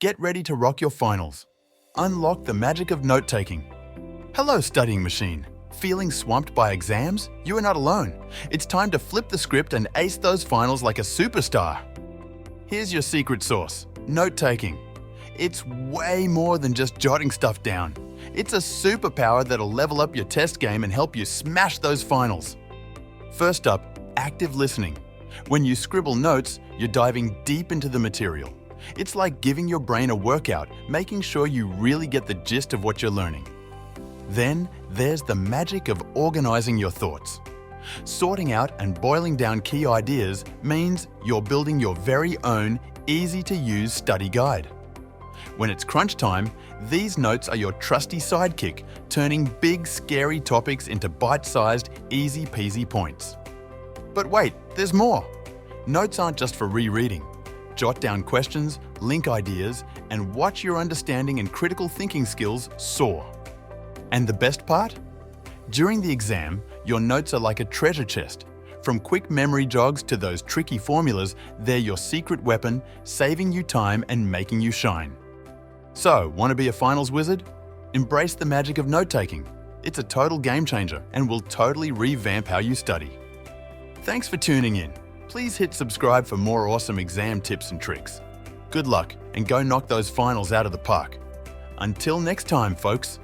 Get ready to rock your finals. Unlock the magic of note-taking. Hello, studying machine. Feeling swamped by exams? You are not alone. It's time to flip the script and ace those finals like a superstar. Here's your secret sauce: note-taking. It's way more than just jotting stuff down. It's a superpower that'll level up your test game and help you smash those finals. First up, active listening. When you scribble notes, you're diving deep into the material. It's like giving your brain a workout, making sure you really get the gist of what you're learning. Then, there's the magic of organizing your thoughts. Sorting out and boiling down key ideas means you're building your very own, easy-to-use study guide. When it's crunch time, these notes are your trusty sidekick, turning big, scary topics into bite-sized, easy-peasy points. But wait, there's more! Notes aren't just for rereading. Jot down questions, link ideas, and watch your understanding and critical thinking skills soar. And the best part? During the exam, your notes are like a treasure chest. From quick memory jogs to those tricky formulas, they're your secret weapon, saving you time and making you shine. So, want to be a finals wizard? Embrace the magic of note-taking. It's a total game changer and will totally revamp how you study. Thanks for tuning in. Please hit subscribe for more awesome exam tips and tricks. Good luck and go knock those finals out of the park. Until next time, folks.